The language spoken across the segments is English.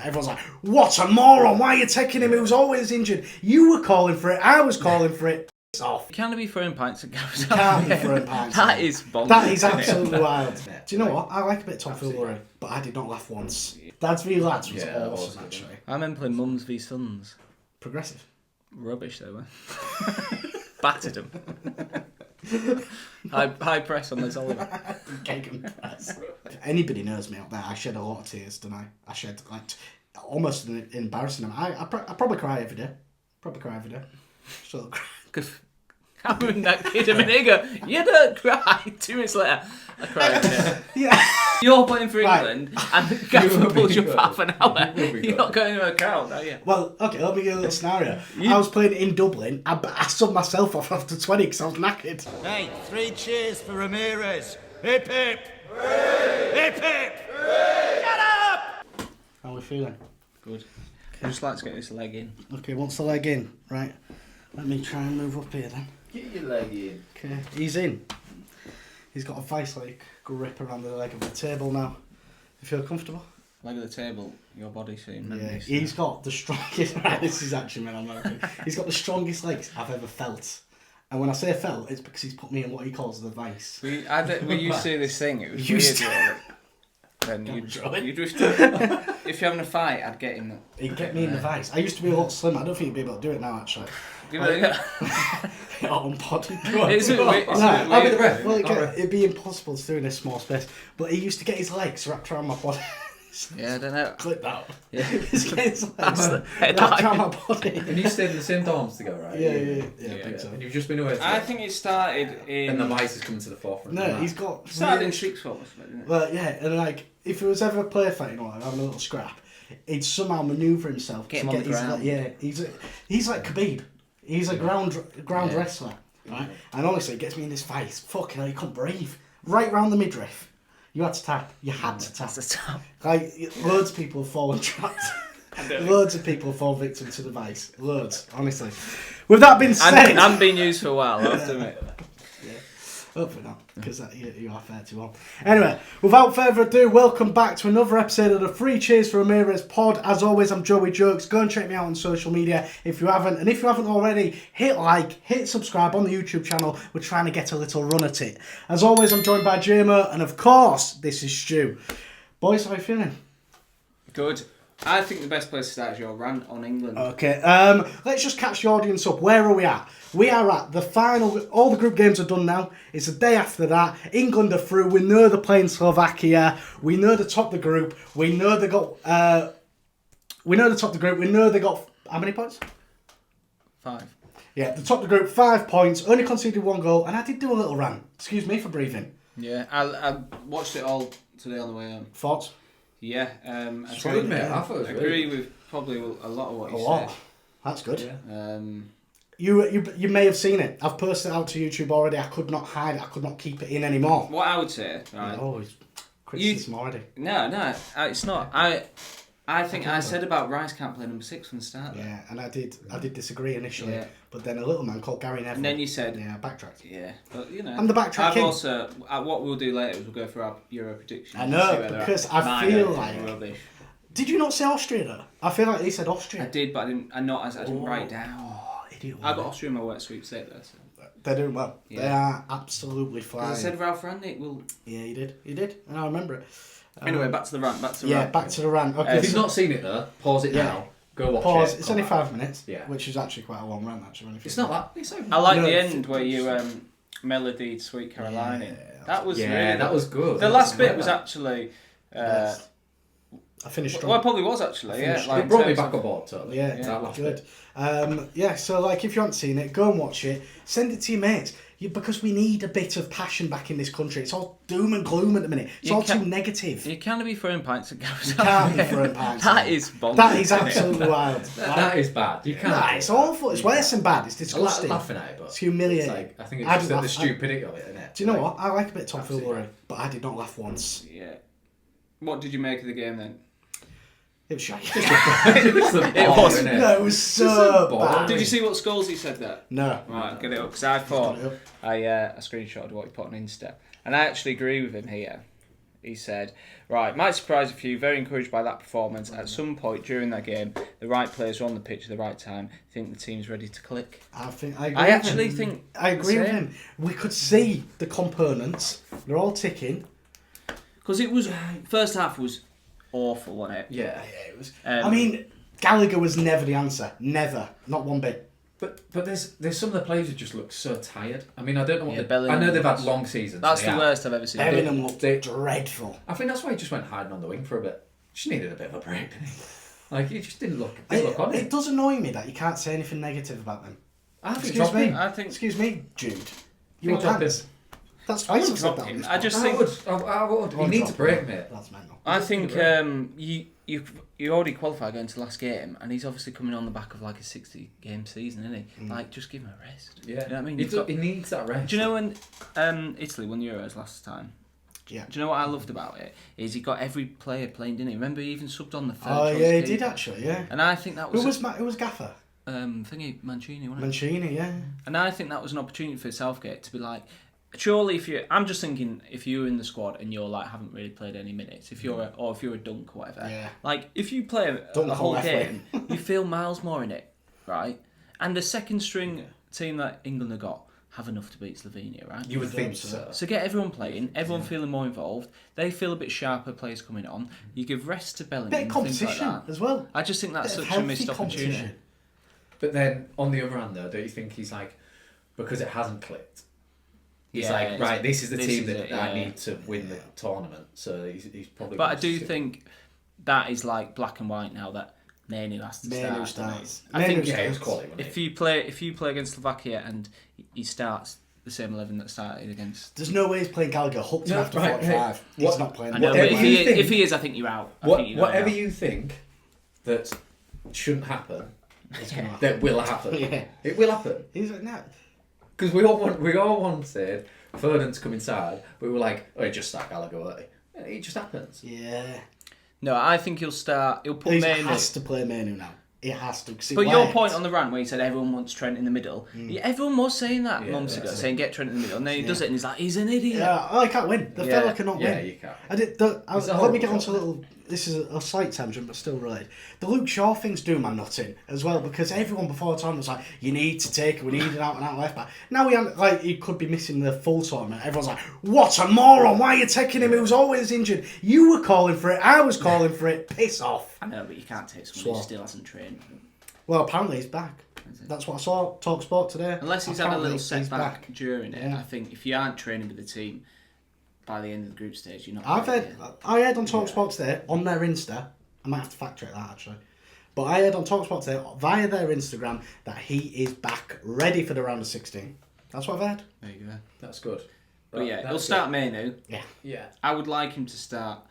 Everyone's like, what a moron, why are you taking him? He was always injured. You were calling for it, I was calling for it. It's off. You can't be throwing pints at Gareth. You can't be throwing pints. That is bonkers. That is absolutely wild. Do you know what? I like a bit of tomfoolery, but I did not laugh once. Dads v Lads was awesome, actually. I remember playing Mums v Sons. Progressive. Rubbish, they were. Battered them. High press on Liz Oliver. Press. If anybody knows me out there, I shed a lot of tears, don't I? I shed, like, almost an embarrassing amount. I probably cry every day. Still cry. I remember that kid a minute ago. You don't cry. 2 minutes later, I cried. Yeah. You're playing for England, and the gaffer pulls you up half an hour. You're not going to a crowd, are you? Well, okay, let me give you a little scenario. I was playing in Dublin. I subbed myself off after 20 because I was knackered. Hey, 3 cheers for Ramirez. Hip hip. Hooray! Hip hip. Hooray! Shut up! How are we feeling? Good. I'd just like to get this leg in. Okay, once the leg in, right. Let me try and move up here then. Get your leg in. Okay, he's in. He's got a vice like grip around the leg of the table now. You feel comfortable? Leg of the table, your body seems. Yeah, he's got the strongest. Right, this is actually meant. I'm not kidding. He's got the strongest legs I've ever felt. And when I say felt, it's because he's put me in what he calls the vice. We used to do this thing. It was Used weird. to. Then you just if you're having a fight, I'd get him. He'd get me in the vice. I used to be a lot slimmer. I don't think you'd be able to do it now, actually. You know, On pod. It's a bit weird. I'll be the ref. Well, it'd be impossible to do in a small space. But he used to get his legs wrapped around my body. Yeah, I don't know. Clip that. Yeah. His legs wrapped around my body. And you stayed in the same dorms together, right? Yeah, I think so. And you've just been away. I think it started in. And the vice is coming to the forefront. No, he's got. It started in Street Sports, didn't it? Well, yeah, and like if it was ever a play fighting or having a little scrap, he'd somehow manoeuvre himself Get to him on get the his ground. he's like Khabib. He's a ground wrestler, right? And honestly, it gets me in this vice. Fucking hell, you couldn't breathe. Right round the midriff. You had to tap. You had to tap. That's the top. Like loads of people have fallen trapped. Loads of people fall victim to the vice. Loads, honestly. With that being said, I'm being used for a while. I have to admit. hopefully not, because you are fair too well. Anyway, without further ado, welcome back to another episode of the Free Cheers for Ramirez pod. As always, I'm Joey Jokes. Go and check me out on social media if you haven't. And if you haven't already, hit like, hit subscribe on the YouTube channel. We're trying to get a little run at it. As always, I'm joined by JMO, and of course, this is Stu. Boys, how are you feeling? Good. I think the best place to start is your rant on England. Okay, let's just catch the audience up. Where are we at? We are at the final. All the group games are done now. It's the day after that. England are through. We know they're playing Slovakia. We know they top the group. We know they got. We know they top the group. We know they got how many points? 5. Yeah, the top the group, 5 points. Only conceded 1 goal, and I did do a little rant. Excuse me for breathing. Yeah, I watched it all today on the way home. Thoughts? Yeah, It's good, mate. I thought it was agree really with probably a lot of what A you lot. said. That's good. Yeah. You may have seen it. I've posted it out to YouTube already. I could not hide it. I could not keep it in anymore. What I would say, right? Oh, it's criticism already. No, it's not. I think I said about Rice can't play number 6 from the start. Yeah, and I did disagree initially, Yeah. but then a little man called Gary Neville. And then you said, yeah, I backtracked. Yeah, but you know, I'm the backtracking. I've also what we'll do later is we'll go for our Euro predictions. I know, because I feel like rubbish. Did you not say Austria though? I feel like he said Austria. I did, but I didn't write it down. Oh, idiot! I got Austria in my wet sweepstake there. So. They're doing well. Yeah. They are absolutely flying. I said Ralph Rangnick will. Yeah, he did, and I remember it. Anyway, back to the rant. Back to the rant. Okay, If you've not seen it though, pause it now. Go watch pause. it. It's only 5 minutes. Yeah. Which is actually quite a long rant, actually. It's not that. It's I like No, the it's- end where you melodied Sweet Caroline in. That was really that was good. The last bit was actually. I finished strong. Well, it probably was actually. Yeah, like It brought me back on board totally. Yeah, that last good. bit. So like if you haven't seen it, go and watch it. Send it to your mates. Because we need a bit of passion back in this country. It's all doom and gloom at the minute. It's all too negative. You can't be throwing pints at Gareth. You can't be throwing pints. That is bonkers. That is absolutely wild. That is bad. You can't. Nah, it's awful. It's worse than bad. It's I disgusting. like laughing at it, but It's humiliating. It's like, I think it's I just didn't the laugh. stupidity of it, isn't it? Do you know Like, what? I like a bit of tomfoolery, absolutely. but I did not laugh once. Yeah. What did you make of the game then? It was shite. It was. No, it was so bad. Did you see what scores he said there? No. Right, get it up because I thought I screenshotted what he put on Insta, and I actually agree with him here. He said, right, might surprise a few, very encouraged by that performance. At some point during that game, the right players were on the pitch at the right time. I think the team's ready to click. I agree I agree with him. We could see the components. They're all ticking. Because it was, first half was awful, wasn't it? Yeah. It was. I mean, Gallagher was never the answer. Never. Not one bit. But there's some of the players who just look so tired. I mean, I don't know what Bellingham I know they've had long seasons. That's the worst I've ever seen. Bellingham looked dreadful. I think that's why he just went hiding on the wing for a bit. Just needed a bit of a break. Like, he just didn't look on it. It does annoy me that you can't say anything negative about them. Excuse me. Excuse me, Jude. You Your pants. That's I wouldn't drop him. I just think... I would. You need to break, mate. That's mental. I think you already qualified going to the last game, and he's obviously coming on the back of like a 60-game season, isn't he? Like, just give him a rest. Yeah. You know what I mean? He needs that rest. Do you know when Italy won the Euros last time? Yeah. Do you know what I loved about it? Is he got every player playing, didn't he? Remember, he even subbed on the third. Oh yeah, he did actually. Yeah. And I think that was Who was Gaffer? Mancini, wasn't it? Mancini, yeah. And I think that was an opportunity for Southgate to be like, surely I'm just thinking if you're in the squad and you're like haven't really played any minutes, if you're a dunk or whatever, Yeah. like if you play the whole game, you feel miles more in it, right? And the second string team that England have got have enough to beat Slovenia, right? You would think so. So get everyone playing, everyone feeling more involved. They feel a bit sharper, players coming on. You give rest to Bellingham. Bit of competition things like that. as well. I just think that's such a missed opportunity. But then, on the other hand, though, don't you think he's like, because it hasn't clicked, he's like, right, this is the team that I need to win the tournament. So he's probably. But I do think that is like black and white now. That Manu has to Manu start. starts. I think it was quality. if you play against Slovakia and he starts the same 11 that started against. There's no way he's playing Gallagher. Hooked him after 45. He's not playing. I know, but if he is, I think you're out. Whatever you think that shouldn't happen, that will happen. Yeah. It will happen. He's like, no. Because we all wanted Foden to come inside, but we were like, oh, he just start Gallagher, won't he? And it just happens. Yeah. No, I think he'll start. He'll put He Manu. has to play Manu now. He has to. But your point on the rant where he said everyone wants Trent in the middle, everyone was saying that months ago, saying get Trent in the middle, and then he does it, and he's like, he's an idiot. Yeah, I can't win. The fella cannot win. Yeah, you can't. Let me get on to a little. This is a slight tangent, but still related. The Luke Shaw thing's doing my nut in as well, because everyone before the time was like, you need to take it, we need an out and out left back. Now he could be missing the full tournament. Everyone's like, what a moron, why are you taking him? He was always injured. You were calling for it, I was calling for it, piss off. I know, but you can't take someone who still hasn't trained. Well, apparently he's back. That's what I saw, TalkSport today. Unless he's had a little setback during it, I think if you aren't training with the team, by the end of the group stage, you're not. I heard on TalkSport today, on their Insta, I might have to fact check that actually, but I heard on TalkSport today, via their Instagram, that he is back, ready for the round of 16. That's what I've heard. There you go. That's good. But yeah, he'll start Manu. Yeah. I would like him to start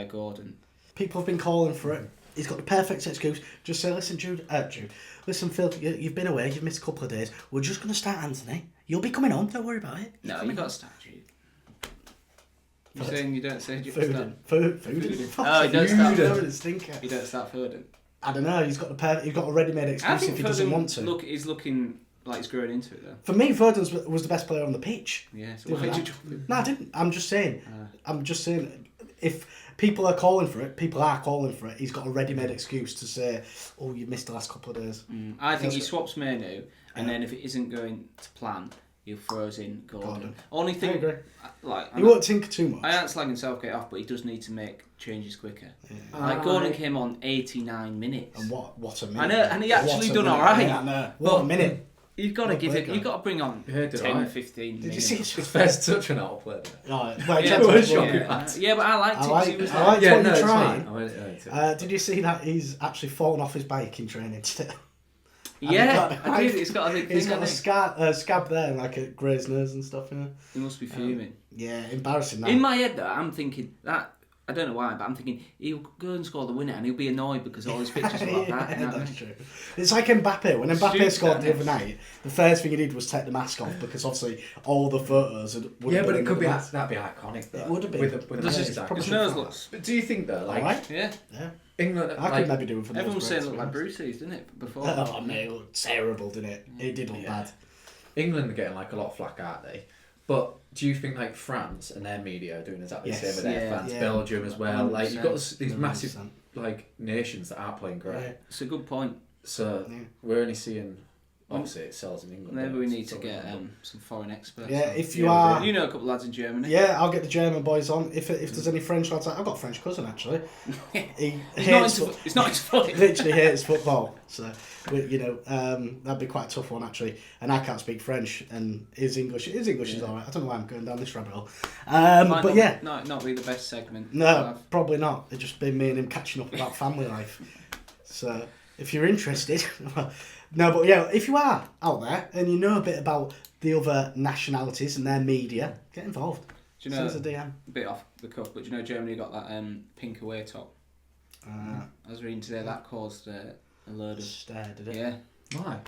Gordon. People have been calling for it. He's got the perfect excuse. Just say, listen, Jude, listen, Phil, you've been away, you've missed a couple of days. We're just going to start Anthony. You'll be coming on, don't worry about it. No, you've got to start Jude. You're saying you don't say Jude? Food. Oh, he don't start Foden. Stinker. You don't start Foden. I don't know, he's got a ready-made excuse if he doesn't want to. He's looking like he's growing into it though. For me, Foden was the best player on the pitch. Yeah, so why did you drop him? No, I didn't. I'm just saying, if people are calling for it, he's got a ready-made excuse to say, oh, you missed the last couple of days. I think he swaps Manu, and then if it isn't going to plan, he throws in Gordon. Only thing, I agree. He won't tinker too much. I aren't slagging Southgate off, but he does need to make changes quicker. Yeah. Gordon came on 89 minutes. And what a minute. I know, and he actually done all right. Yeah, I know. What a minute. You've got to give it. You've got to bring on 10, 15 minutes. Did you see his first touch on out player? Yeah, but I liked it. I liked what he tried. Did you see that he's actually fallen off his bike in training today? Yeah, I did. It's got a big thing. He's got a scab there, like a grazed nose and stuff. You know? He must be fuming. Yeah, embarrassing. That. In my head, though, I'm thinking that. I don't know why, but I'm thinking he'll go and score the winner, and he'll be annoyed because all his pictures are like that. That's true. It's like Mbappe. When Mbappe scored the other night, the first thing he did was take the mask off because obviously all the photos. But it could be that'd be iconic. Though. It would have been. With the his nose looks. But do you think though, like, right? Yeah. England, I could maybe do it for. Everyone was saying it looked like Brucey's, didn't it? Before. Oh mate, it looked terrible, didn't it? It did look bad. England are getting like a lot of flack, aren't they? But do you think like France and their media are doing exactly the same with their fans? Yeah. Belgium as well. Like you've got these 100%. massive like nations that are playing great. Yeah. It's a good point. So we're only seeing. Obviously, it sells in England. Maybe we need to get some foreign experts. Yeah, on. if you are... You know a couple of lads in Germany. Yeah, I'll get the German boys on. If there's any French lads... I've got a French cousin, actually. He's not into football. Literally hates football. So, that'd be quite a tough one, actually. And I can't speak French, and his English is alright. I don't know why I'm going down this rabbit hole. Not be the best segment. No, probably not. It'd just be me and him catching up about family life. So, if you're interested... No, but yeah, if you are out there and you know a bit about the other nationalities and their media, get involved. Do you know, send us a DM. A bit off the cuff, but do you know Germany got that pink away top? I was reading today that caused a load of... Stare, did it? Yeah. Why?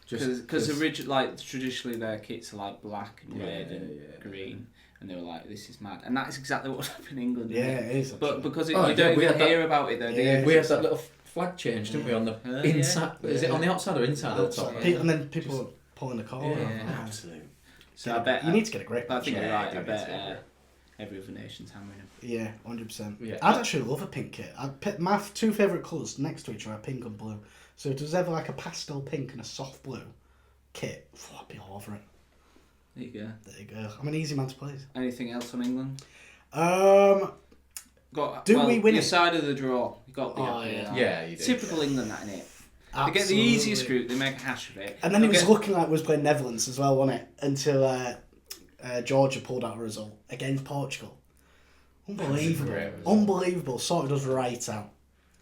Because traditionally their kits are like black and red and green. And they were like, this is mad. And that's exactly what's happened in England. Yeah, it is. But because you don't even hear about it though. Yeah, we had that little flag change, didn't we, on the inside? Yeah. Is it on the outside or inside of the top? Yeah. And then people were pulling the collar off. Yeah, absolutely. So I bet... You need to get a grip. I think you're right. I bet every other nation's hammering them. Yeah, 100%. Yeah. I'd actually love a pink kit. I'd pick my two favourite colours next to each other are pink and blue. So if there's ever like a pastel pink and a soft blue kit, I'd be all over it. There you go. There you go. I'm an easy man to please. Anything else on England? We win your it? side of the draw. You got the Yeah, you do. Typical England, that innit? They get the Absolutely. easiest group. They make a hash of it. And then it was looking like we was playing Netherlands as well, wasn't it? Until Georgia pulled out a result against Portugal. Unbelievable. Unbelievable. Sorted us right out.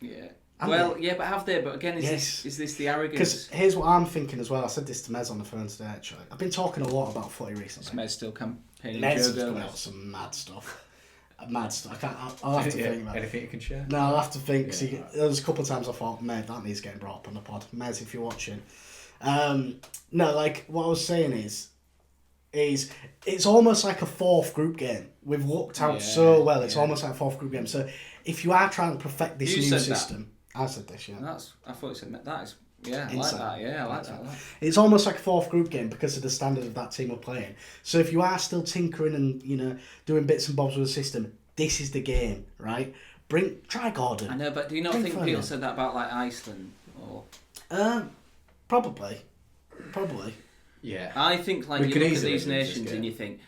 Yeah. Haven't But have they? But again, is this the arrogance? Because here's what I'm thinking as well. I said this to Mez on the phone today, actually. I've been talking a lot about footy recently. Mez still campaigning. Mez is coming out with some mad stuff. I'll have to think about it. Anything you can share? No, I'll have to think. Yeah. There was a couple of times I thought, Mez, that needs getting brought up on the pod. Mez, if you're watching. No, like, what I was saying is it's almost like a fourth group game. We've looked out so well. It's almost like a fourth group game. So if you are trying to perfect this new system... I said this, yeah. I thought you said that. Is, yeah, I like that. Yeah, I like that. It's almost like a fourth group game because of the standard of that team we're playing. So if you are still tinkering and doing bits and bobs with the system, this is the game, right? Try Gordon. I know, but do you not think people said that about like Iceland or? Probably. Yeah. I think like you look at these nations and you think,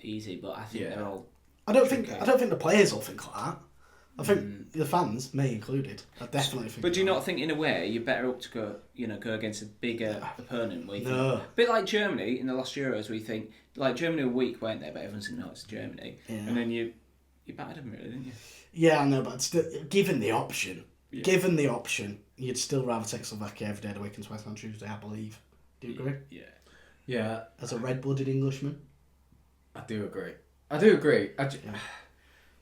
easy, but I think they're all. I don't think the players all think like that. I think the fans, me included, I definitely think. But do you not think, in a way, you're better up to go against a bigger opponent? Where you think, No. a bit like Germany in the last Euros, where you think like Germany were weak, weren't they? But everyone said no, it's Germany, and then you battered them, really, didn't you? Yeah, I know, but still, given the option, you'd still rather take Slovakia every day of the week and twice on Tuesday, I believe. Do you agree? Yeah. As a red-blooded Englishman, I do agree.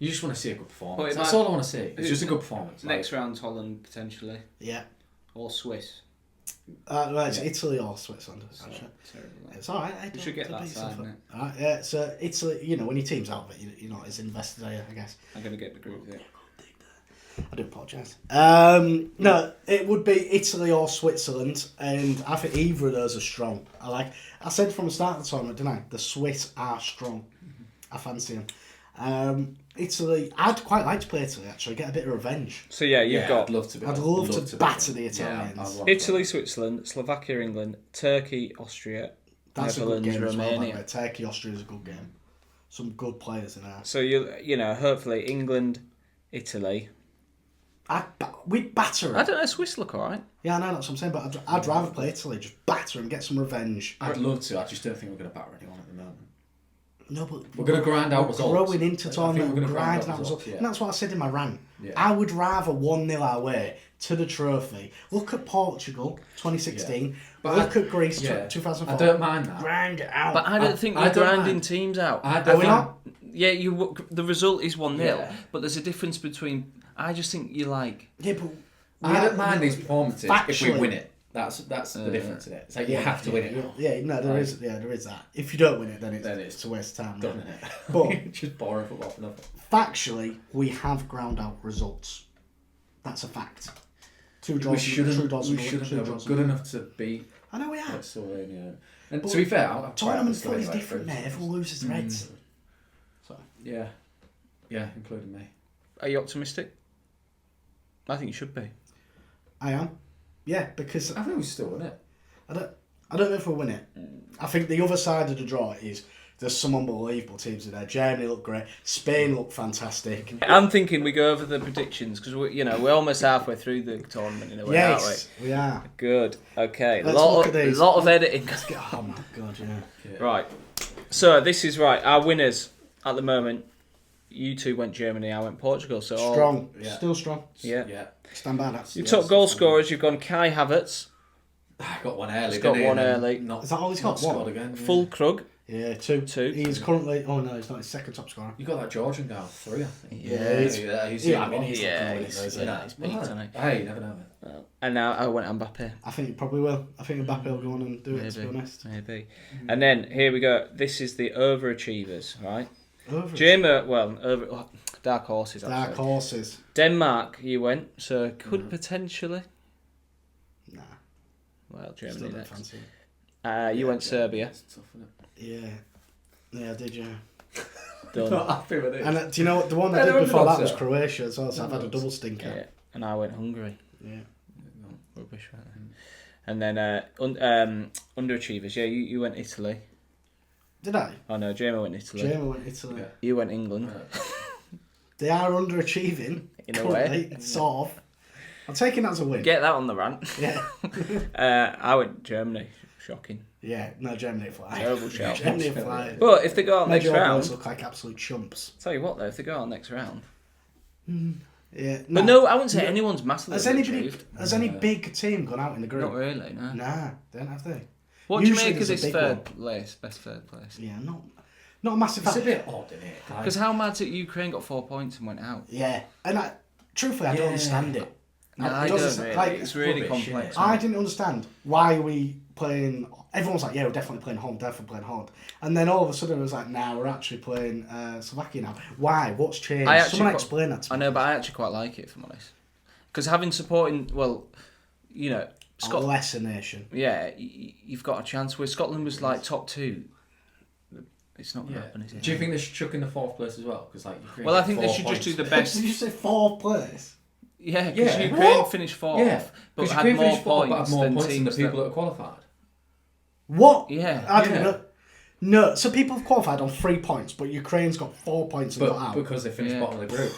You just want to see a good performance. That's all I want to see. It's just a good performance. Next round's Holland, potentially. Yeah. Or Swiss. It's Italy or Switzerland. Actually. Terrible. It's alright. You should get that side, isn't it? Alright, yeah, so Italy, when your team's out of it, you're not as invested, are you, I guess? I'm going to get the group there. I do apologise. No, it would be Italy or Switzerland, and I think either of those are strong. I said from the start of the tournament, didn't I? The Swiss are strong. I fancy them. Italy, I'd quite like to play Italy, actually, get a bit of revenge. So you've got... I'd love to batter the Italians. Italy, Switzerland, Slovakia, England, Turkey, Austria, That's Netherlands, a good game Romania. as well, by the way. Turkey, Austria is a good game. Some good players in there. So hopefully England, Italy. We'd batter them. I don't know, Swiss look alright. Yeah, I know, that's what I'm saying, but I'd rather play Italy, just batter them, get some revenge. I'd love to, I just don't think we're going to batter anyone at the moment. No, but we're going to grind out results. Growing into tournament, grinding out results. And that's what I said in my rant. Yeah. I would rather 1-0 our way to the trophy. Look at Portugal, 2016. But look at Greece, 2004. I don't mind that. Grind it out. But I don't think you're grinding teams out. Are we not? Yeah, the result is 1-0, but there's a difference between... I just think you like... Yeah, but... I don't mind these performances if we win it. That's the difference in it. It's like you have to win it. Yeah, no, there is that. If you don't win it, then it's a waste of time, isn't it? But just boring football for nothing. Factually, we have ground out results. That's a fact. We shouldn't. We're good enough to beat I know we are. Like Slovenia. And to be fair, I'm tournament footy is different, mate. Everyone loses their heads. So. Yeah, including me. Are you optimistic? I think you should be. I am. Yeah, because I think we still win it. I don't know if we'll win it. I think the other side of the draw is there's some unbelievable teams in there. Germany look great. Spain look fantastic. I'm thinking we go over the predictions because we're almost halfway through the tournament in a way, aren't we? We are. Good. Okay. Let's look at these. A lot of editing. Oh my god, yeah. Right. So this is right. Our winners at the moment. You two went Germany. I went Portugal. So strong. Still strong. Yeah. Stand by that. Your top goal scorers. You've gone Kai Havertz. I got one early. He's got one early. Is that all he's got? One again. Full Krug. Yeah, two. He's currently. Oh no, he's not his second top scorer. You got that Georgian guy, 3, I think. He's peaked, hasn't he? Hey, you never know. And now I went Mbappe. I think he probably will. I think Mbappe will go on and do it. To be honest, Maybe. And then here we go. This is the overachievers, right? Over. Dark horses. Dark horses. Denmark, you went, so could potentially. Nah. Well, Germany next. Fancy. You went Serbia. It's tough, isn't it? Yeah, did you? Done. Not happy with it. And do you know what? The one I did before that was Croatia as well, so I've had a double stinker. Yeah. And I went Hungary. Yeah. Rubbish, right there. And then underachievers. Yeah, you went Italy. Did I? Oh no, Jamie went Italy. Yeah. You went England. They are underachieving. In a way. Sort of. I'm taking that as a win. Get that on the rant. Yeah. I went Germany. Shocking. Yeah, no, Germany fly. Terrible shout. Germany fly. But if they go on next Major round, boys look like absolute chumps. tell you what though, if they go on next round. Yeah. But no, I wouldn't say anyone's massively Has achieved. any big team gone out in the group? Not really, no. Nah, don't have they? What do you Usually make of there's a this big third one. place? Best third place. Yeah, not a massive. It's a bit odd, isn't it? Because how mad's it Ukraine got 4 points and went out? Yeah, and truthfully, I don't understand it. No, I don't really. It's really rubbish, complex. I didn't understand why are we playing. Everyone's like, yeah, we're definitely playing home, and then all of a sudden it was like, nah, we're actually playing Slovakia now. Why? What's changed? Someone explain that to me. I know, but I actually quite like it, if I'm honest. Because having supporting, Scotland, lesser nation. Yeah, you've got a chance. Where Scotland was like top 2. It's not going to happen, is it? Do you think they should chuck in the 4th place as well? Because well, I think they should just do the best. Did you say 4th place? Yeah, because Ukraine finished 4th, but had more points than the people that are qualified. What? Yeah. I didn't know. No, so people have qualified on 3 points, but Ukraine's got 4 points and got out. Because they finished bottom of the group,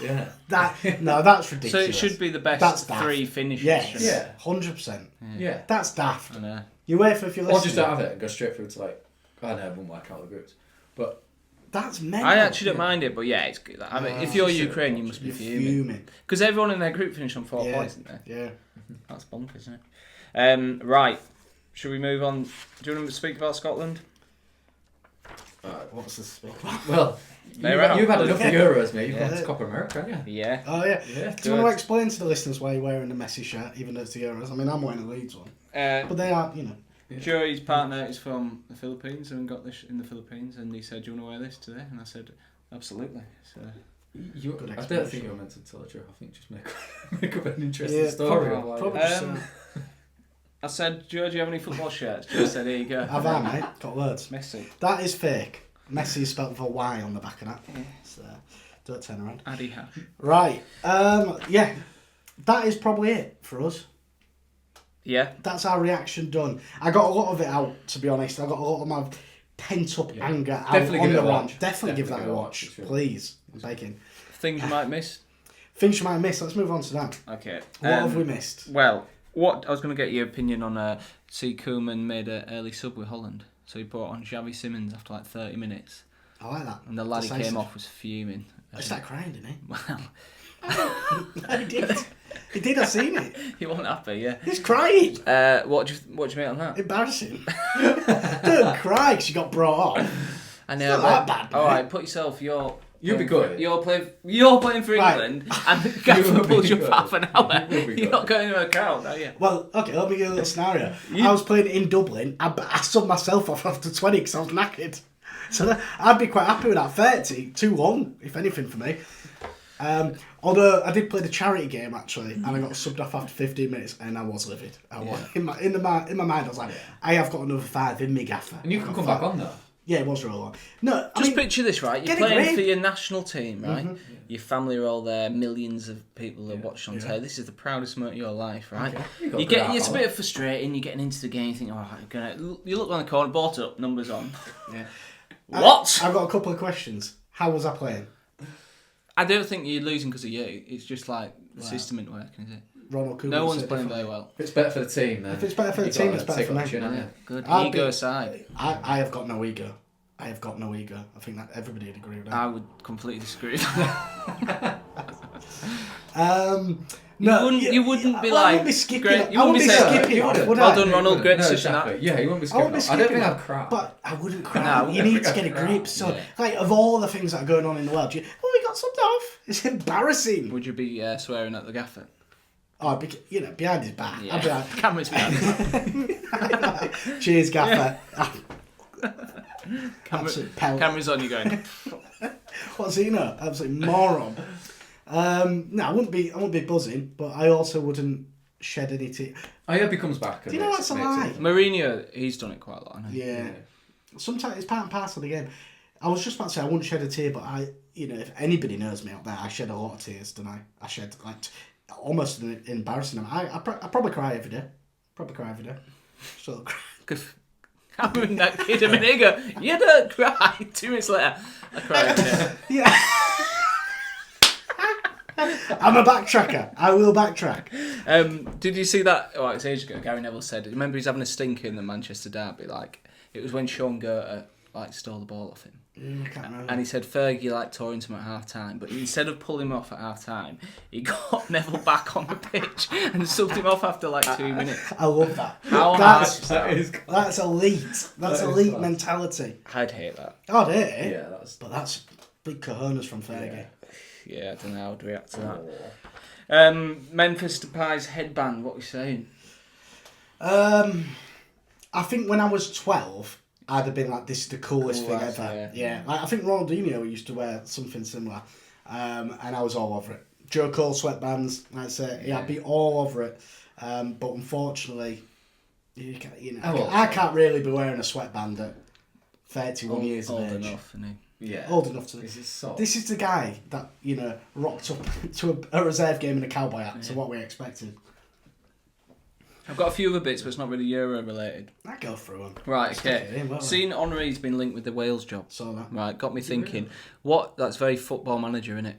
that's ridiculous. So it should be the best 3 finishes. Yes, 100%. Yeah. That's daft. I know. You wait for if you're listening. Or just don't have it and go straight through to I know it wouldn't work out the groups. But that's mental. I actually don't mind it, but yeah, it's good. I mean, if you're Ukraine, you must be fuming. Because everyone in their group finished on 4 points, didn't they? Yeah. That's bonkers, isn't it? Right. Should we move on? Do you want to speak about Scotland? What's the speak about? Well, you've had enough of Euros, mate. You've gone to Copa America, haven't you? Yeah. Oh, yeah. Do you want to explain to the listeners why you're wearing the Messi shirt, even though it's the Euros? I mean, I'm wearing a Leeds one. But they are, Joey's partner is from the Philippines and got this in the Philippines, and he said, "Do you want to wear this today?" And I said, "Absolutely." So I don't think you were meant to tell the truth. I think just make up an interesting story. Probably I said, "Joe, do you have any football shirts?" Joe said, "Here you go." Have I, mate? Got loads. Messi. That is fake. Messi is spelled with a Y on the back of that. So don't turn around. Addy hash. Right. Yeah. That is probably it for us. Yeah. That's our reaction done. I got a lot of it out, to be honest. I got a lot of my pent up anger out on the run. Definitely give that a watch, please. I'm begging. Things you might miss. Things you might miss. Let's move on to that. Okay. What have we missed? Well, what I was going to get your opinion on. See, Koeman made an early sub with Holland, so he brought on Xavi Simons after like 30 minutes. I like that. And the lad he came off was fuming. He started crying, didn't he? Well, he did. He did. I've seen it. He wasn't happy. Yeah. He's crying. What do you make on that? Embarrassing. Don't cry because you got brought on. I know. It's not that bad. All right, put yourself. You'll be good. You're playing for England, and Gaffer pulls you up half an hour. You're not going to a crowd, are you? Well, okay, let me give you a little scenario. I was playing in Dublin. I subbed myself off after 20 because I was knackered. So I'd be quite happy with that. 30, too long, if anything, for me. Although I did play the charity game actually, and I got subbed off after 15 minutes, and I was livid. In my mind, I was like, I have got another 5 in me, gaffer. And you can come back on though. Yeah, it was real long. No, Just picture this, right? You're playing for your national team, right? Mm-hmm. Your family are all there, millions of people are watching on telly. This is the proudest moment of your life, right? Okay. It's a bit frustrating. You're getting into the game, you think, you look around the corner, bought up, numbers on. Yeah. What? I've got a couple of questions. How was I playing? I don't think you're losing because of you. It's just like the system isn't working, is it? Ronald Koeman No one's playing very well. If it's better for the team, then... If it's better for the team, it's better for me. Yeah, good. I'd Ego be- aside. I have got no ego. I think that everybody would agree with that. I would completely disagree. No, you wouldn't be I like... wouldn't be skipping. Great, I wouldn't be saying, skipping. would well done, Ronald. Great decision. Exactly. Yeah, you wouldn't be I wouldn't skipping. be I don't think skipping. I'd cry. But I wouldn't cry. No, You need to get a grip. So, like, of all the things that are going on in the world, we got subbed off. It's embarrassing. Would you be swearing at the gaffer? Oh, behind his back. Yeah. I'd be like, Cameron's behind. cheers, gaffer. Cameron's on you going. What's he know? Absolute moron. No, I wouldn't be buzzing, but I also wouldn't shed any tears. I hope he comes back. Do you know that's a lie? Mourinho, he's done it quite a lot, hasn't he? Yeah. Sometimes it's part and parcel of the game. I was just about to say I wouldn't shed a tear, but if anybody knows me out there, I shed a lot of tears, don't I? I shed almost an embarrassing amount. I probably cry every day. Still cry. I ruined that kid a minute ago. You don't cry. 2 minutes later, I cry every day. Yeah. I'm a backtracker. I will backtrack. Did you see that? Oh, it's ages ago. Gary Neville said. Remember, he's having a stinker in the Manchester derby. Like it was when Sean Gerter stole the ball off him. I can't remember. And he said Fergie tore into him at half time, but instead of pulling him off at half time, he got Neville back on the pitch and subbed him off after 2 minutes. I love that. That's elite. That's elite mentality. I'd hate that. Oh, dear. Yeah, that's big cojones from Fergie. Yeah, I don't know how I'd react to that. Memphis Depay's headband, what are we saying? I think when I was 12, I'd have been like, this is the coolest thing ever. Yeah. I think Ronaldinho used to wear something similar, and I was all over it. Joe Cole sweatbands, I'd say, I'd be all over it. But unfortunately, I can't really be wearing a sweatband at 31 years of age. Old enough, isn't he? Yeah. Old enough to. This is the guy that rocked up to a reserve game in a cowboy hat. So what we expected. I've got a few other bits, but it's not really Euro related. I go through them. Right, okay. Seen Henri's been linked with the Wales job. Saw that. Right, got me thinking. Really? That's very Football Manager, innit?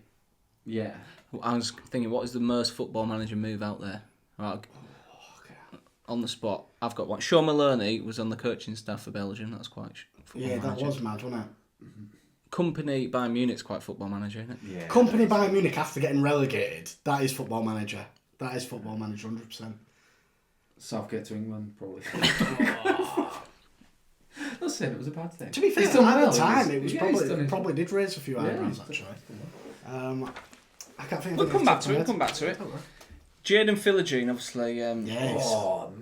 Yeah. I was thinking, what is the most Football Manager move out there? Right, on the spot, I've got one. Sean Maloney was on the coaching staff for Belgium. That's quite Football Manager. That was mad, wasn't it? Company Bayern Munich's quite Football Manager, isn't it? Yeah. Company Bayern Munich after getting relegated. That is Football Manager. 100%. Southgate to England, probably. Not saying it was a bad thing. To be fair, at the time, it was probably did raise a few eyebrows, actually. I can't think of We'll come back to it. Jadon Philogene, obviously,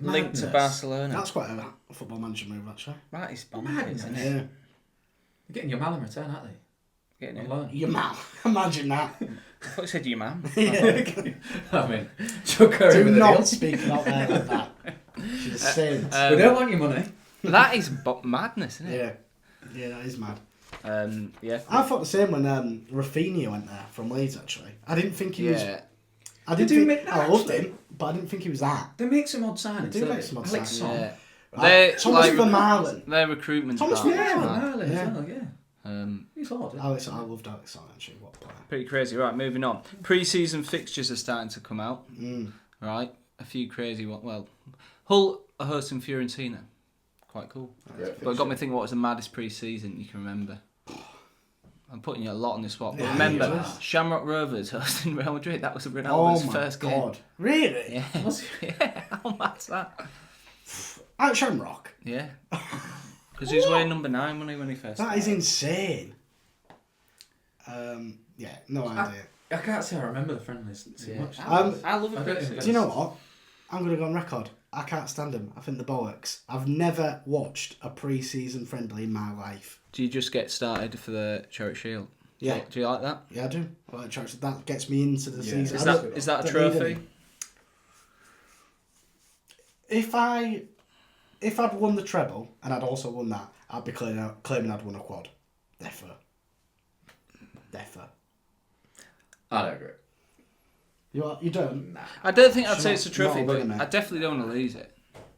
linked to Barcelona. That's quite a Football Manager move, actually. Right, he's bombing, isn't he? Yeah. You're getting your man in return, aren't they? Getting Your man. Imagine that. I thought you said you, man. I mean, chuck her Do over the not hill. speak about her like that. She's a saint. We don't want your money. That is madness, isn't it? Yeah, that is mad. Yeah. I thought the same when Rafinha went there from Leeds, actually. I didn't think he was... I loved him, but I didn't think he was that. They make some odd signings. They do make some odd signings. Yeah. Right. Thomas Vermaelen. Their recruitment's Thomas bad. Vermaelen. He's odd. I loved Alex, actually. What a player. Pretty crazy. Right, moving on. Pre-season fixtures are starting to come out. Right, a few crazy ones. Well, Hull are hosting Fiorentina. Quite cool. But it got me thinking, what was the maddest pre-season you can remember? I'm putting you a lot on the spot. But remember, Shamrock Rovers hosting Real Madrid. That was Ronaldo's first game. God. Really? Yeah. Yeah. How mad's that? At Shamrock? Yeah. Because he was wearing number 9 when he first That is insane. Yeah, no idea. I can't say I remember the friendlies too much. I love it. Do you know what? I'm going to go on record. I can't stand them. I think they're bollocks. I've never watched a pre-season friendly in my life. Do you just get started for the Charity Shield? Yeah. Do you like that? Yeah, I do. I like tracks. That gets me into the season. Is that a trophy? If I'd won the treble and I'd also won that, I'd be claiming I'd won a quad. Defo. I don't agree. You don't? Nah. I don't think I'd Should say not- it's a trophy, not but win, mate. I definitely don't want to lose it.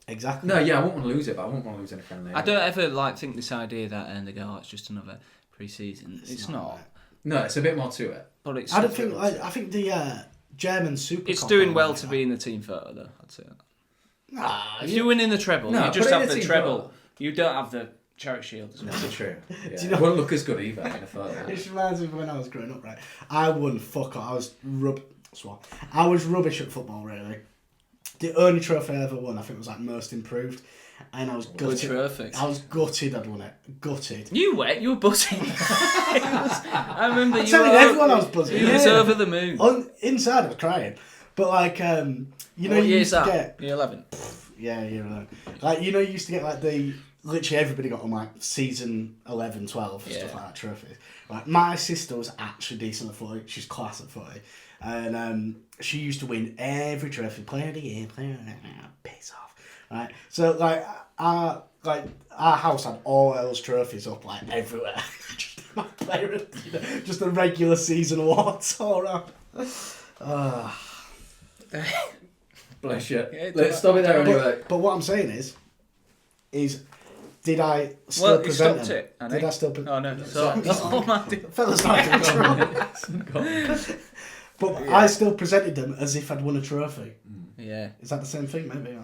Exactly. No, yeah, I won't want to lose it, but I won't want to lose any friendly. I don't ever think this idea that they go, oh, it's just another pre-season. It's not. mate. No, it's a bit more to it. But it's. I don't think. I think the German Super. It's Cup doing are well like to that. be in the team photo, though. I'd say that. Nah, If you're winning the treble, No, you just put it in have the the team treble. photo. You don't have the charity shield as well. That's true. Yeah. Do you know- It won't look as good either in a photo. It reminds me of when I was growing up, right? I won fuck all. I was rubbish at football, really. The only trophy I ever won, I think, was like most improved, and I was Good gutted. trophy. I was gutted. I'd won it. Gutted. You were buzzing. I remember I'm you telling were everyone I was buzzing. You was yeah. over the moon. Inside, I was crying, but like you know, What you year used is to that? get Year 11. yeah, you know, like you used to get like literally everybody got on like season 11, 12 and stuff like that trophies. Like my sister was actually decent at footy. She's class at footy, and she used to win every trophy. Player of the year, piss off, right? So like our house had all those trophies up like everywhere. Just my player, just the regular season awards all around. Bless you. Yeah, Let's stop it there anyway. But what I'm saying is did I still Well, you present stopped them? it. I Did know. I still Oh no. So, Fellas not But I still presented them as if I'd won a trophy. yeah. Is that the same thing? Maybe.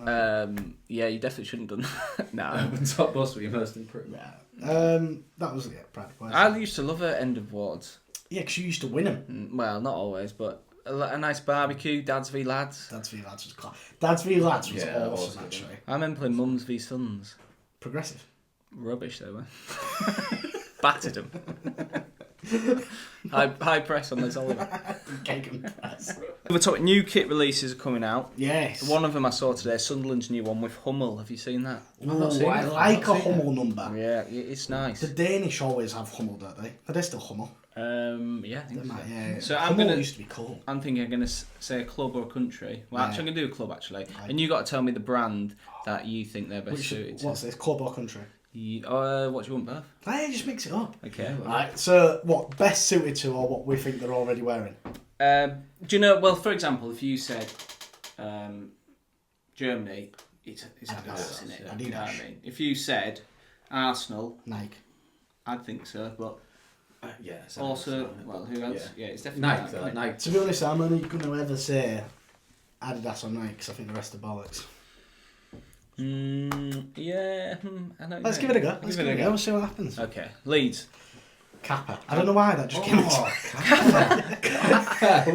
Yeah, you definitely shouldn't have done that. No. When top boss were your most improved. Yeah. That was Brad. I used to love it end of awards. Yeah, because you used to win them. Well, not always, but a nice barbecue, Dads v Lads. Dads v Lads was class. Dads v Lads was Yeah, that was awesome, good, actually. I remember playing Mums v Sons. Progressive. Rubbish they were. Battered them. high press on Liz Oliver. We're talking new kit releases are coming out. Yes. One of them I saw today, Sunderland's new one with Hummel. Have you seen that? Ooh, I like a Hummel number. Yeah, it's nice. The Danish always have Hummel, don't they? Are they still Hummel? Yeah, I think They so. might, yeah. So Hummel used to be cool. I'm thinking I'm gonna say a club or a country. Well, actually, I'm gonna do a club actually, Right. and you got to tell me the brand that you think they're best suited What's this? Club or country? to. What do you want, Beth? Hey, just mix it up. Okay. Right, so what, best suited to or what we think they're already wearing? Do you know? Well, for example, if you said Germany, it's Adidas, isn't it? Adidas. You know what I mean? If you said Arsenal, Nike. I'd think so, but Yeah. also, well, who else? Yeah, it's definitely Nike, Nike. though. Nike. To be honest, I'm only going to ever say Adidas or Nike because I think the rest are bollocks. Yeah, I don't Let's know. give it a go. Let's give it a go. We'll see what happens. Okay, Leeds. Kappa. I don't know why that just came into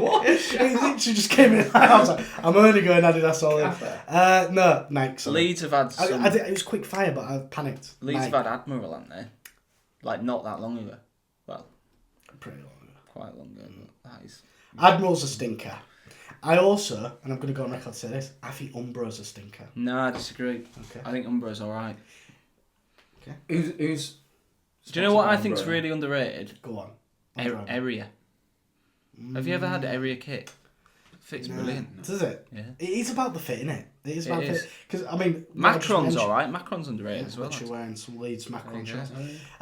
What? It literally just came in. I was like, I'm only going Adidas all in. No, Nike. Sorry. Leeds have had some. it was quick fire, but I panicked. Leeds Nike. have had Admiral, haven't they? Like not that long ago. Well, Pretty long ago. quite long ago. But that is. Admiral's a stinker. I also, and I'm going to go on record to say this, I think Umbro's a stinker. No, I disagree. Okay. I think Umbra's alright. Who's Do you know what I sponsored by think's Umbro? really underrated? Go on. Umbro. Area. Have you ever had Area kit? Fits No. brilliant. Does it? Yeah. It is about the fit, innit? It is about It the is. fit. Because, I mean... what I just Macron's mentioned- alright. Macron's underrated Yeah, as well. literally wearing some Leeds Macron There you shirts.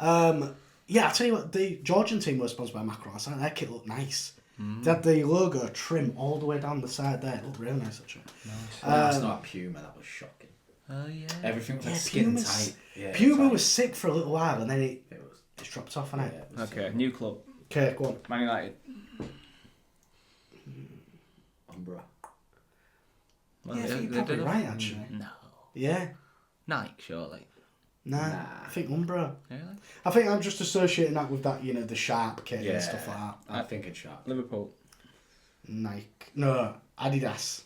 go. Yeah, I'll tell you what, the Georgian team was sponsored by Macron. I thought their kit looked nice. Mm. They had the logo trim all the way down the side there. It looked real nice, actually. That's not Puma. That was shocking. Oh yeah. Everything was Yeah, like skin Puma's- tight. Yeah, Puma tight. was sick for a little while and then it It was. just dropped off, and it? it was Okay, new club. Okay, go on. Man United. Umbro. Well, Yeah, I think they you're probably did it. right, actually. No. Yeah. Nike, surely. Nah, Nah. I think Umbro. Really? I think I'm just associating that with that, the sharp kit Yeah. and stuff like that. I'm thinking sharp. Liverpool. Nike. No, Adidas.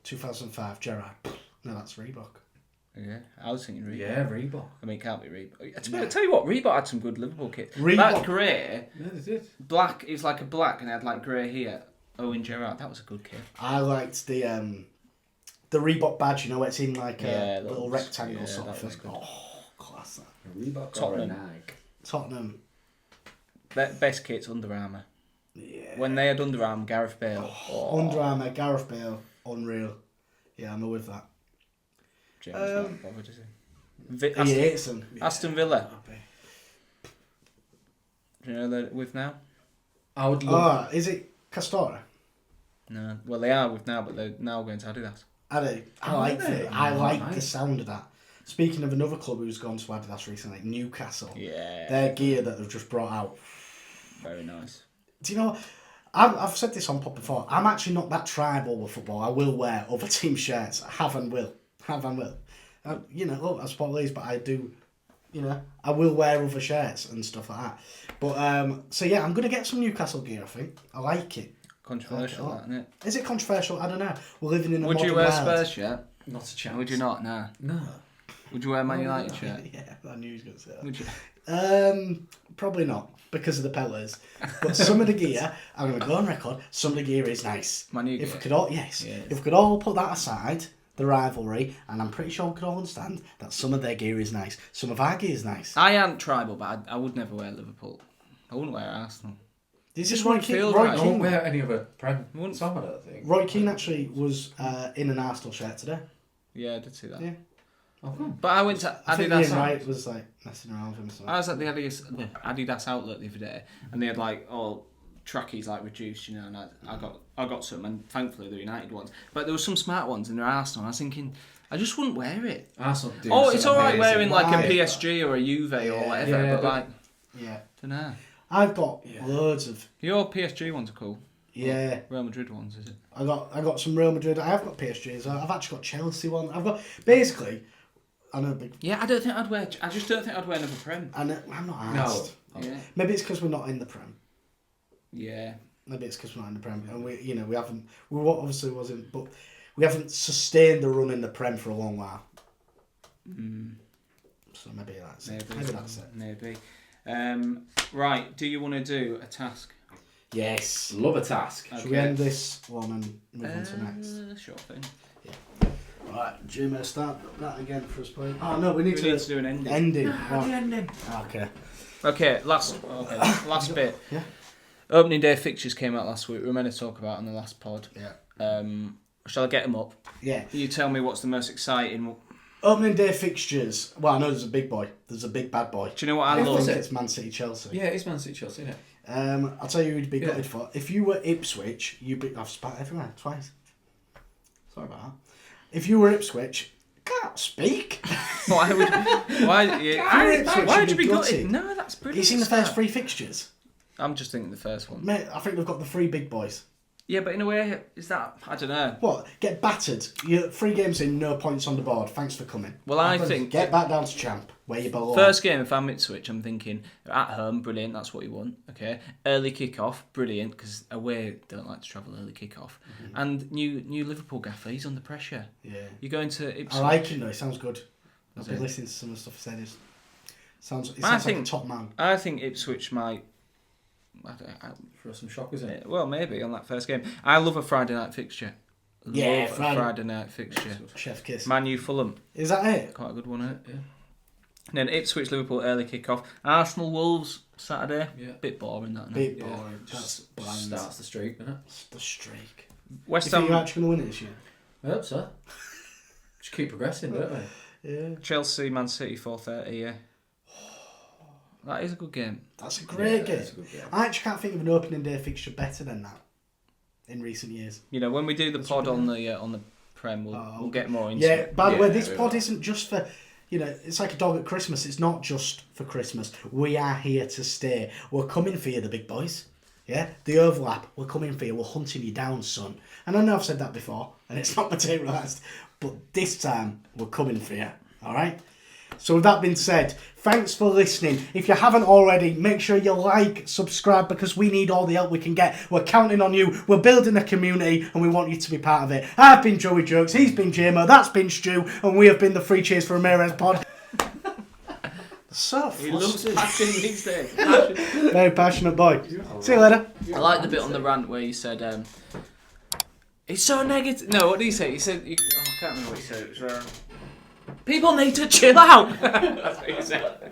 2005, Gerrard. No, that's Reebok. Yeah, I was thinking Reebok. Yeah, Reebok. I mean, it can't be Reebok. I tell you what, Reebok had some good Liverpool kit. Reebok- That grey, Yeah, they did. black, it was like a black and it had like grey here. Owen Gerrard, that was a good kit. I liked the Reebok badge, where it's in like Yeah, a that little was- rectangle yeah, sort of that was thing. good. Oh, class that. A Reebok or a Tottenham. Nike. Tottenham. Best kit's Under Armour. Yeah. When they had Under Armour, Gareth Bale. Under Armour, Gareth Bale, unreal. Yeah, I'm with that. James not bothered, is he? He hates them. Aston Villa. Do you know they're with now? I would love. Is it Castora? No. Well, they are with now, but they're now going to Adidas. I like the sound of that. Speaking of another club who's gone to Adidas recently, Newcastle. Yeah. Their gear that they've just brought out. Very nice. Do you know what? I've said this on pod before. I'm actually not that tribal with football. I will wear other team shirts. I have and will. I support Leeds, but I do. I will wear other shirts and stuff like that. But so yeah, I'm gonna get some Newcastle gear. I think I like it. Controversial, that, isn't it? Is it controversial? I don't know. We're living in a Would modern you wear world. Spurs shirt? Not a chance. Would you not? Nah. No. Would you wear Man United shirt? Yeah, I knew he was gonna say that. Would you? Probably not because of the pelters. But some of the gear, I'm gonna go on record. Some of the gear is nice. Man U If gear? we could all, yes, if we could all put that aside, the rivalry, and I'm pretty sure we could all understand that some of their gear is nice. Some of our gear is nice. I am tribal, but I would never wear Liverpool. I wouldn't wear Arsenal. This Just is Roy wouldn't Keane. feel Roy right. I won't Keane. wear any other Prem Wouldn't- song, I don't think. Roy Keane actually was in an Arsenal shirt today. Yeah, I did see that. Yeah. Oh, come on. But I went to I think Adidas. Ian Wright was like messing around with him or something. I was at the Adidas outlet the other day, and they had like all trackies like reduced, and I got some, and thankfully they're United ones. But there were some smart ones, and they're Arsenal. And I was thinking, I just wouldn't wear it. Arsenal do It's some all right amazing- wearing like Why? a PSG or a Juve or whatever, Yeah, but like, Yeah. don't know. I've got loads of Your PSG ones are cool. yeah. Real Madrid ones, is it? I got some Real Madrid. I have got PSG as well. I've actually got Chelsea one. I've got basically. I know big. Yeah, I don't think I'd wear. I just don't think I'd wear another Prem. And I'm not asked. No. Yeah. Maybe it's because we're not in the Prem. Yeah. Maybe it's because we're not in the Prem, and we haven't. We obviously wasn't, but we haven't sustained the run in the Prem for a long while. So maybe that's it. Maybe that's it. Maybe. Right. Do you want to do a task? Yes. Love a task. Should we end this one and move on to the next? Sure thing. Right, Jim, start that again for us, please. Oh no, we need We to need to do an ending. ending. How do you end him? Okay. Okay. Last bit. Yeah. Opening day fixtures came out last week. We were meant to talk about on the last pod. Yeah. Shall I get them up? Yeah. You tell me what's the most exciting. Opening day fixtures. Well, I know there's a big boy. There's a big bad boy. Do you know what I I love? think it's Man City Chelsea. Yeah, it's Man City Chelsea, isn't it? I'll tell you who'd be Yeah. gutted for. If you were Ipswich, I've spat everywhere twice. Sorry about that. If you were Ipswich, can't speak. Why would you be gutted? No, that's brilliant. You seen the first stuff. 3 fixtures? I'm just thinking the first one. Mate, I think they've got the 3 big boys. Yeah, but in a way, is that I don't know. What? Get battered. You're 3 games in, no points on the board. Thanks for coming. Well, I think Get back down to champ, where you belong. first game, if I'm Ipswich, I'm thinking at home, brilliant. That's what you want. Okay, early kick-off, brilliant, because away don't like to travel early kick-off. And new Liverpool gaffer, he's under pressure. Yeah. You're going to Ipswich. I like him though. He sounds good. I've Is been it? listening to some of the stuff he said. He sounds I like think- a top man. I think Ipswich might. For some shock, isn't it? Well, maybe on that first game. I love a Friday night fixture. Yeah, love a Friday night fixture. Chef kiss. Man U Fulham, Is that it? quite a good one, isn't it? Yeah. And then Ipswich Liverpool early kick-off. Arsenal Wolves Saturday. Yeah. Bit boring that. Bit No? boring. That's Just bland. starts the streak, doesn't it? It's the streak. West You think Ham you're actually going to win it this year? I hope so. Just keep progressing, don't we? Yeah. Chelsea Man City 4:30. Yeah. That is a good game. That's a great game. That's a good game. I actually can't think of an opening day fixture better than that in recent years. You know, when we do the That's pod good. on the Prem, we'll Oh, get more into Yeah, it. by the way, Yeah, this we pod will. isn't just for, it's like a dog at Christmas. It's not just for Christmas. We are here to stay. We're coming for you, the big boys. Yeah? The overlap, we're coming for you. We're hunting you down, son. And I know I've said that before, and it's not materialised, but this time, we're coming for you. All right? So with that being said, thanks for listening. If you haven't already, make sure you like, subscribe, because we need all the help we can get. We're counting on you. We're building a community, and we want you to be part of it. I've been Joey Jokes, he's been JMO, that's been Stu, and we have been the Free Cheers for Ramirez pod. So He loves flustered. passion these days. Very passionate boy. See you later. I like the bit on the rant where he said, it's so negative. No, what did he say? He said, I can't remember what he said. It was, people need to chill out. That's what he said.